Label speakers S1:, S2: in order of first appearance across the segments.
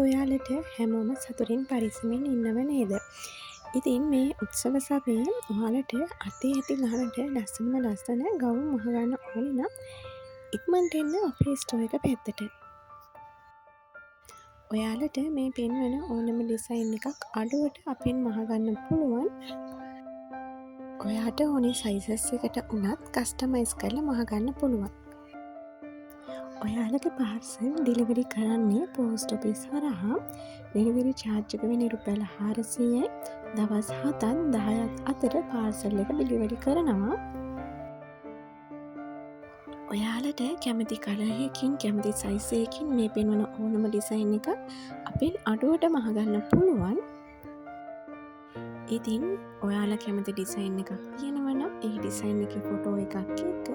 S1: ඔයාලට හැමෝම සතුටින් පරිස්සමෙන් ඉන්නව නේද? ඉතින් මේ උත්සව සමයේ ඔයාලට අතේ ඇති ගානට ලස්සන ගවුම් මහගන්න ඕනි නම් ඉක්මනට එන්න අපේ ස්ටෝර් එක පැත්තට. ඔයාලට මේ පෙන්වන ඕනම ඩිසයින් එකක් අඩුවට අපෙන් මහගන්න පුළුවන්. ඔයාට ඕනේ සයිසස් එකට උනත් කස්ටමයිස් කරලා මහගන්න පුළුවන්. ඔයාලගේ පාර්සල් ඩිලිවරි කරන්නේ පෝස්ට් ඔෆිස් හරහා. ඩෙලිවරි චාර්ජ් එක වෙන්නේ රුපියල් 400යි. දවස් 7ක් 10ක් අතර පාර්සල් එක ඩිලිවරි කරනවා. ඔයාලට කැමති කලර් එකකින් කැමති සයිස් එකකින් මේ පෙන්වන ඕනම ඩිසයින් එක අපෙන් අඩුවට මහගන්න පුළුවන්. ඉතින් ඔයාලා කැමති ඩිසයින් එකක් තියෙනවා නම් ඒ ඩිසයින් එකේ ෆොටෝ එකක් එක්ක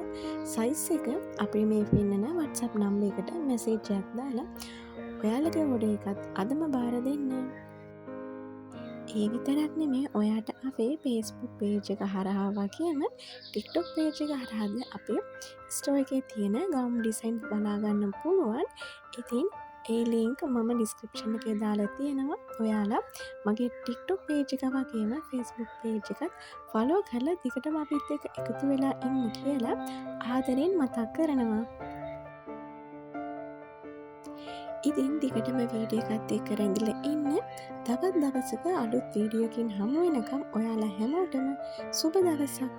S1: සයිස් එක අපි මේ පෙන්නන WhatsApp නම්බර් එකට මැසේජ් එකක් දාලා ඔයාලගේ ඔඩර් එකත් අදම බාර දෙන්න. ඒ විතරක් නෙමෙයි ඔයාට අපේ Facebook page එක හරහා වගේම TikTok page එක හරහාද අපේ ස්ටෝර් එකේ තියෙන ගවුම් ඩිසයින් බලා ගන්න පුළුවන්. ඉතින් ඒ ලින්ක් මම ඩිස්ක්‍රිප්ෂන් එකේ දාලා තියෙනවා. ඔයාලා මගේ TikTok page එක වගේම Facebook page එකත් follow කරලා දිගටම අපිත් එක්ක එකතු වෙලා ඉන්න කියලා ආදරෙන් මතක් කරනවා. ඉතින් දිගටම වීඩියෝ එකත් එක්ක රැඳිලා ඉන්න. තවත් දවසක අලුත් වීඩියෝකින් හමු වෙනකම් ඔයාලා හැමෝටම සුබ දවසක්.